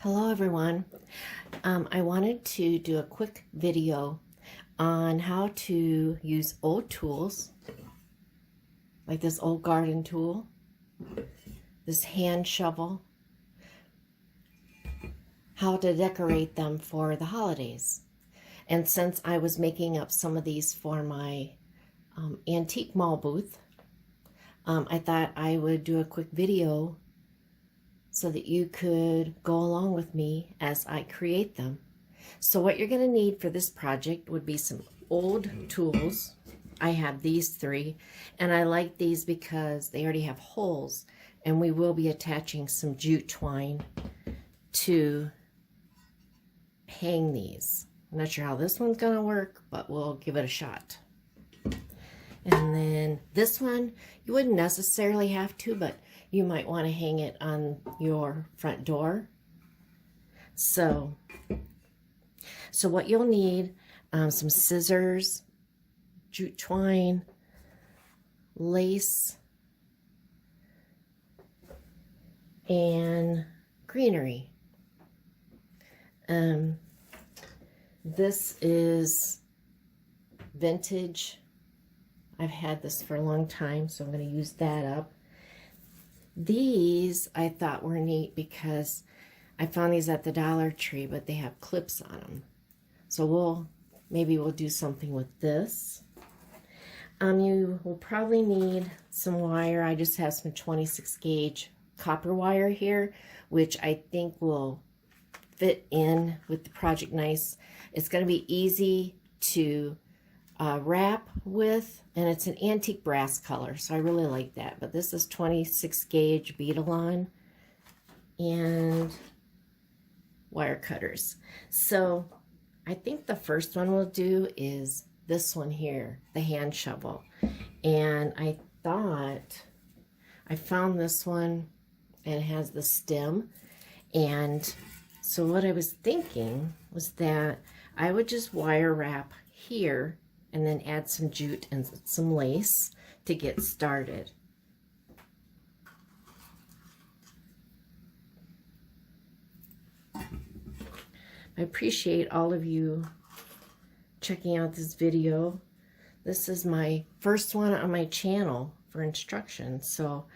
Hello everyone. I wanted to do a quick video on how to use old tools, like this old garden tool, this hand shovel, how to decorate them for the holidays. And since I was making up some of these for my antique mall booth, I thought I would do a quick video so that you could go along with me as I create them. So what you're going to need for this project would be some old tools. I have these three, and I like these because they already have holes, and we will be attaching some jute twine to hang these. I'm not sure how this one's going to work, but we'll give it a shot. And then this one, you wouldn't necessarily have to, but you might want to hang it on your front door. So what you'll need, some scissors, jute twine, lace, and greenery. This is vintage. I've had this for a long time, so I'm going to use that up. These I thought were neat because I found these at the Dollar Tree, but they have clips on them. So maybe we'll do something with this. You will probably need some wire. I just have some 26 gauge copper wire here, which I think will fit in with the project nice. It's going to be easy to wrap with, and it's an antique brass color, so I really like that. But this is 26 gauge beadle-on and wire cutters. So I think the first one we'll do is this one here, the hand shovel. And I thought I found this one, and it has the stem. And so what I was thinking was that I would just wire wrap here and then add some jute and some lace to get started. I appreciate all of you checking out this video. This is my first one on my channel for instructions, so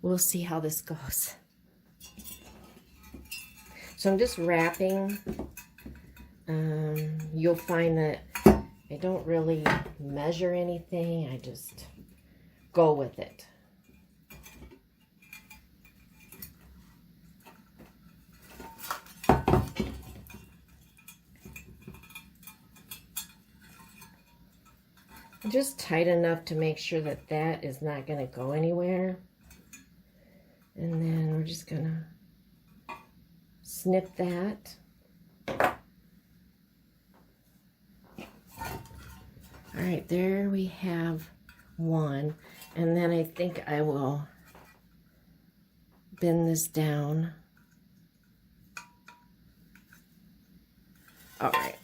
we'll see how this goes. So I'm just wrapping. You'll find that I don't really measure anything. I just go with it. Just tight enough to make sure that that is not going to go anywhere. And then we're just going to snip that. All right, there we have one. And then I think I will bend this down. All right.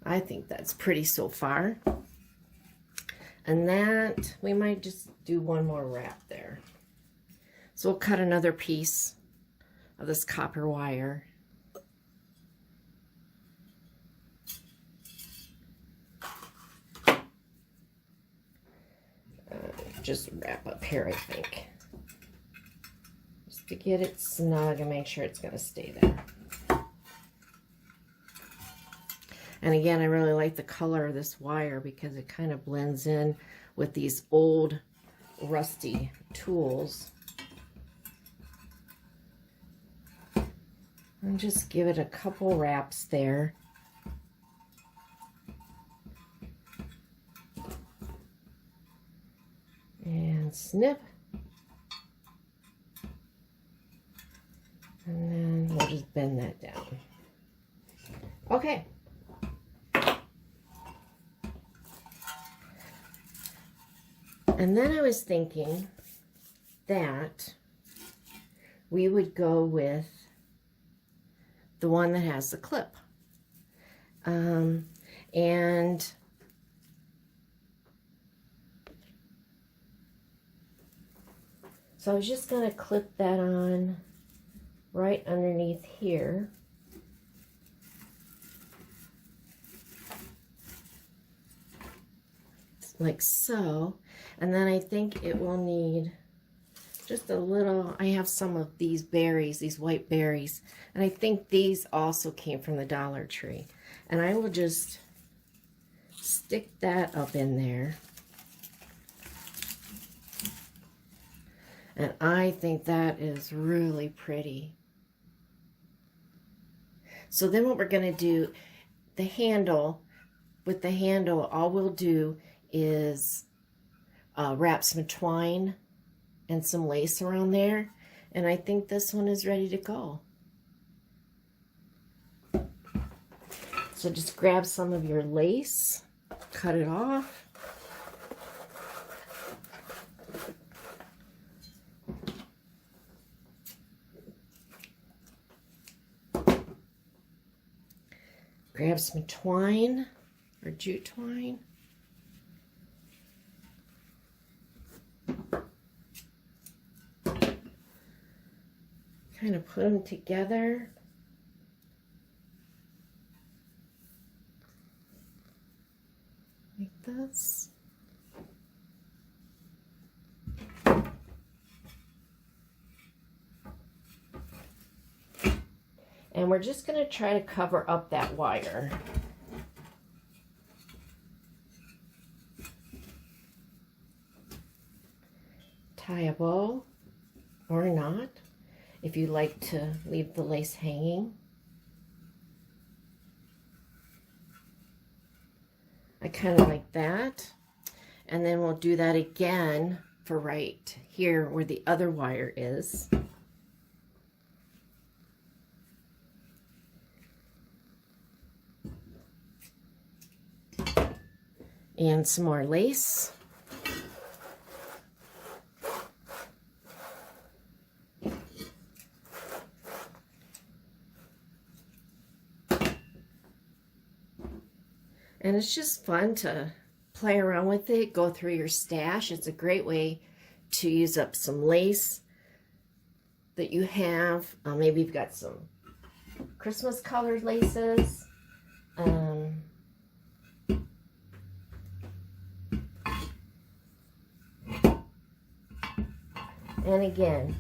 I think that's pretty so far. And that, we might just do one more wrap there. So we'll cut another piece of this copper wire. Just wrap up here, I think, just to get it snug and make sure it's going to stay there. And again, I really like the color of this wire because it kind of blends in with these old rusty tools. And just give it a couple wraps there. And snip. And then we'll just bend that down. Okay. And then I was thinking that we would go with the one that has the clip. And So I was just going to clip that on right underneath here. Like so. And then I think it will need just a little, I have some of these berries, these white berries, and I think these also came from the Dollar Tree. And I will just stick that up in there. And I think that is really pretty. So then what we're going to do, the handle, with the handle, all we'll do is wrap some twine and some lace around there. And I think this one is ready to go. So just grab some of your lace, cut it off. Grab some twine or jute twine. Kind of put them together. Like this. And we're just going to try to cover up that wire. Tie a bow or not, if you like to leave the lace hanging. I kind of like that. And then we'll do that again for right here where the other wire is. And some more lace. And it's just fun to play around with it, go through your stash. It's a great way to use up some lace that you have. Maybe you've got some Christmas colored laces. And again,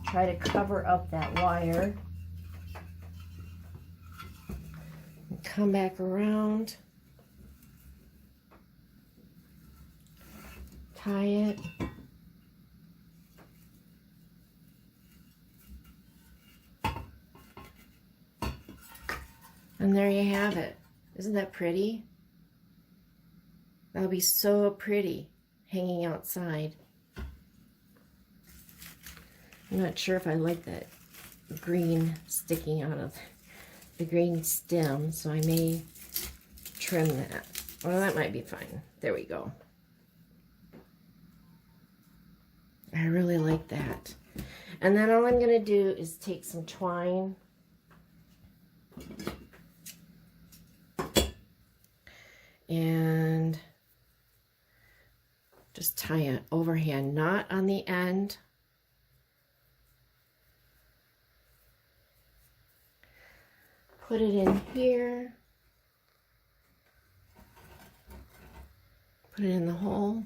try to cover up that wire. And come back around. Tie it. And there you have it. Isn't that pretty? That'll be so pretty hanging outside. I'm not sure if I like that green sticking out of the green stem, so I may trim that. Well, that might be fine. There we go. I really like that. And then all I'm going to do is take some twine and just tie an overhand knot on the end. Put it in here. Put it in the hole.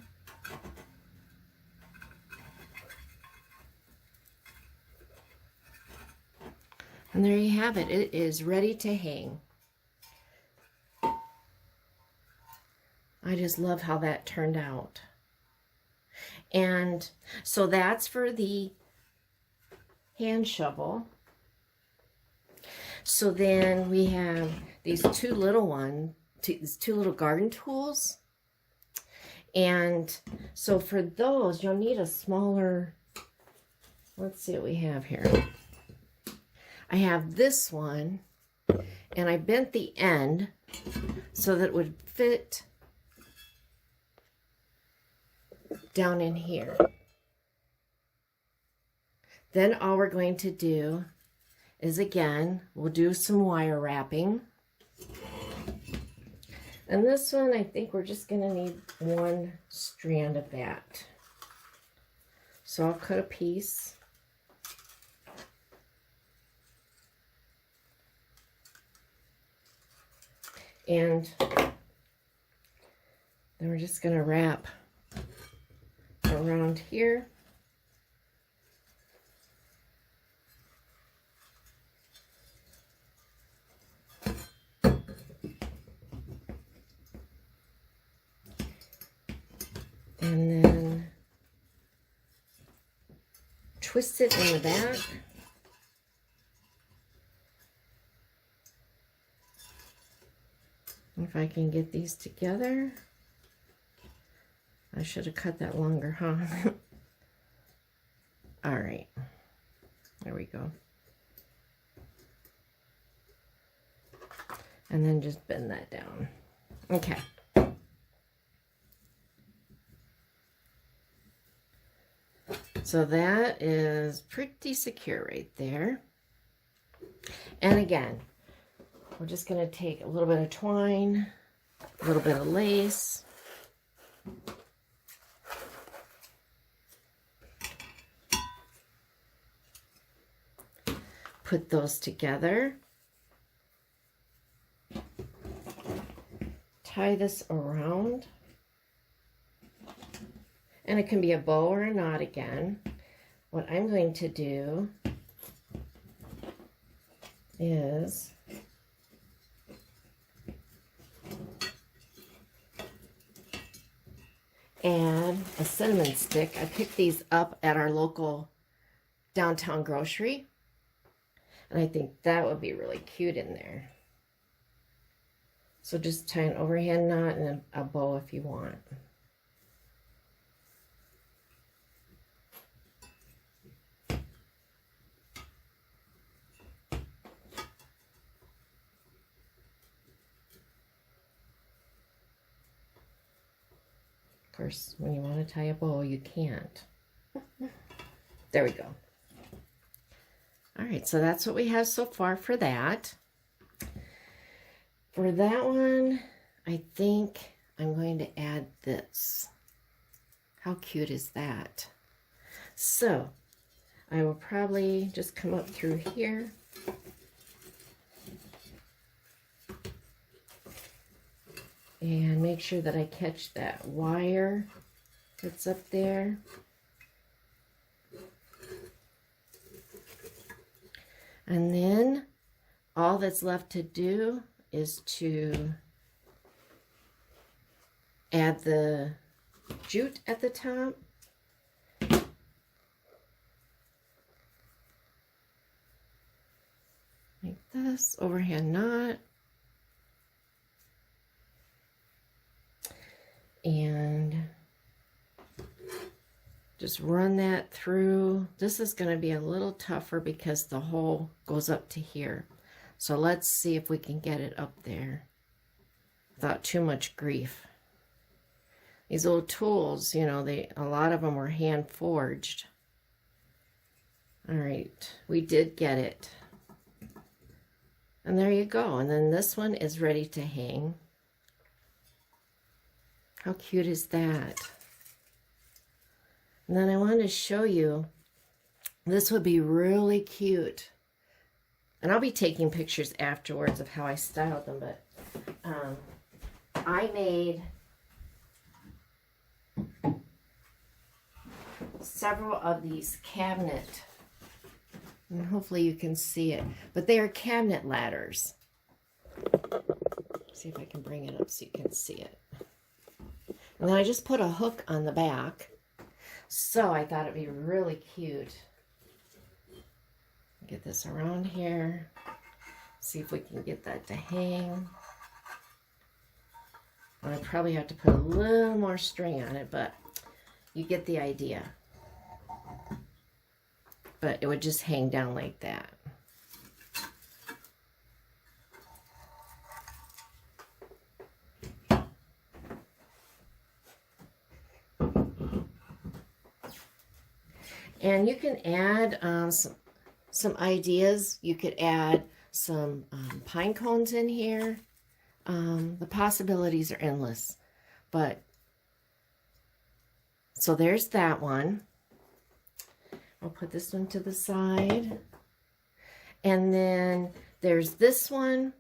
And there you have it. It is ready to hang. I just love how that turned out. And so that's for the hand shovel. So then we have these two little garden tools. And so for those, you'll need a smaller, let's see what we have here. I have this one, and I bent the end so that it would fit down in here. Then all we're going to do is, again, we'll do some wire wrapping. And this one, I think we're just going to need one strand of that. So I'll cut a piece. And then we're just going to wrap around here. And then twist it in the back. If I can get these together. I should have cut that longer, huh? All right. There we go. And then just bend that down. Okay. So that is pretty secure right there. And again, we're just going to take a little bit of twine, a little bit of lace, put those together, tie this around, and it can be a bow or a knot again. What I'm going to do is add a cinnamon stick. I picked these up at our local downtown grocery, and I think that would be really cute in there. So just tie an overhand knot and a bow if you want. Of course, when you want to tie a bow, you can't. There we go. All right, so that's what we have so far for that. For that one, I think I'm going to add this. How cute is that? So, I will probably just come up through here. And make sure that I catch that wire that's up there. And then all that's left to do is to add the jute at the top. Like this, overhand knot. And just run that through. This is going to be a little tougher because the hole goes up to here. So let's see if we can get it up there without too much grief. These old tools, you know, a lot of them were hand forged. All right, we did get it. And there you go. And then this one is ready to hang. How cute is that? And then I wanted to show you, this would be really cute. And I'll be taking pictures afterwards of how I styled them, but I made several of these cabinet, and hopefully you can see it, but they are cabinet ladders. See if I can bring it up so you can see it. And then I just put a hook on the back. So I thought it'd be really cute. Get this around here. See if we can get that to hang. I probably have to put a little more string on it, but you get the idea. But it would just hang down like that. And you can add some ideas. You could add some pine cones in here. The possibilities are endless. But, so there's that one. I'll put this one to the side. And then there's this one.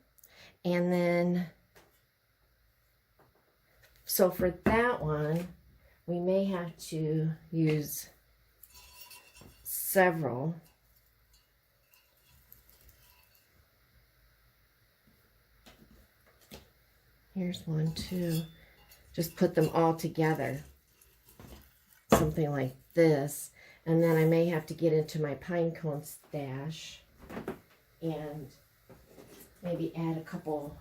And then, so for that one, we may have to use several. Here's one, too. Just put them all together. Something like this. And then I may have to get into my pine cone stash and maybe add a couple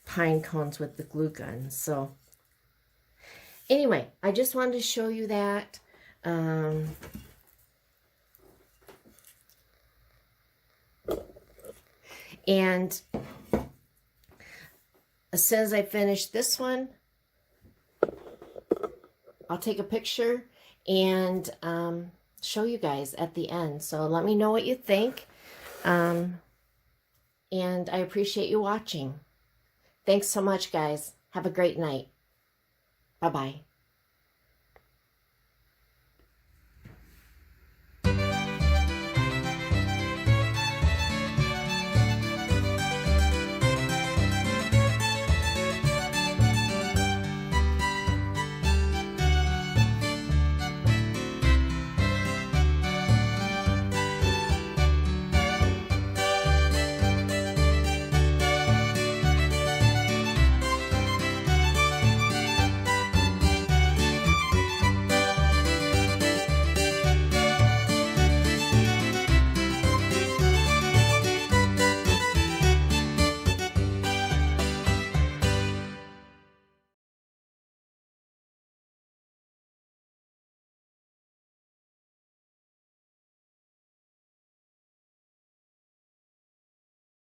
pine cones with the glue gun. So anyway, I just wanted to show you that. And as soon as I finish this one, I'll take a picture and show you guys at the end. So let me know what you think. And I appreciate you watching. Thanks so much, guys. Have a great night. Bye-bye.